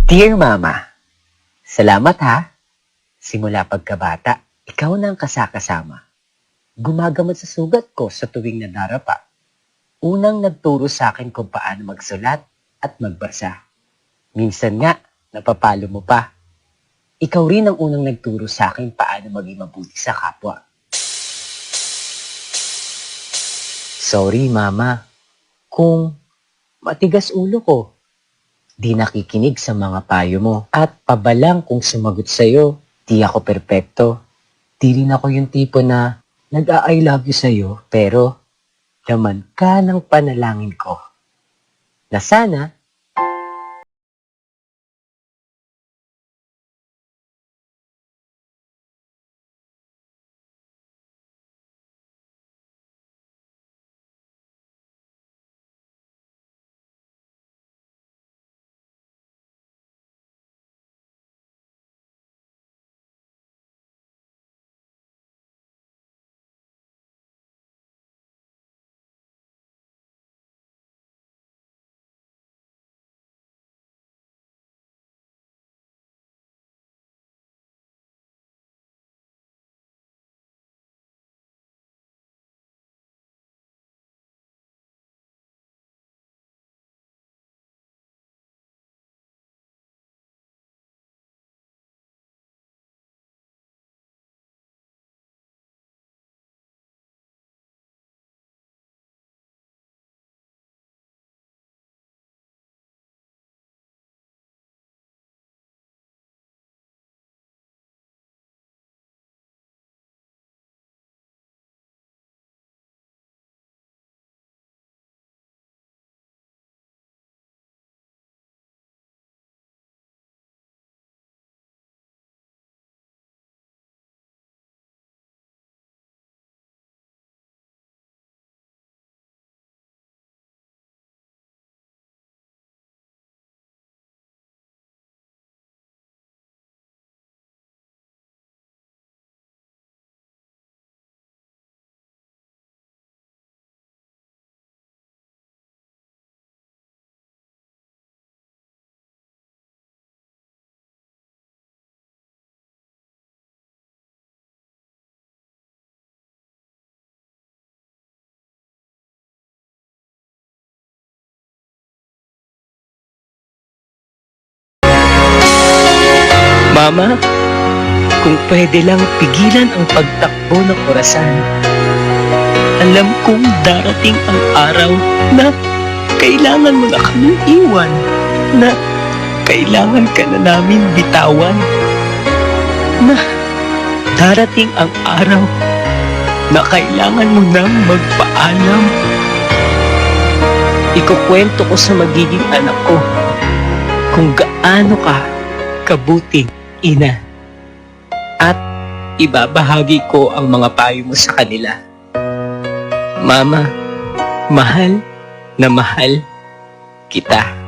Dear Mama, salamat ha. Simula pagkabata, ikaw na ang kasakasama. Gumagamot sa sugat ko sa tuwing nadarapa. Unang nagturo sa akin kung paano magsulat at magbasa. Minsan nga, napapalo mo pa. Ikaw rin ang unang nagturo sa akin paano maging mabuti sa kapwa. Sorry, Mama, kung matigas ulo ko. Di nakikinig sa mga payo mo. At pabalang kung sumagot sa'yo, di ako perpekto. Di rin ako yung tipo na nag-I love you sa'yo, pero laman ka ng panalangin ko. Na sana, Mama, kung pwede lang pigilan ang pagtakbo ng orasan. Alam kong darating ang araw na kailangan mo na kaming iwan, na kailangan ka na namin bitawan, na darating ang araw na kailangan mo nang magpaalam. Ikukwento ko sa magiging anak ko kung gaano ka kabuting ina. At ibabahagi ko ang mga payo mo sa kanila. Mama, mahal na mahal kita.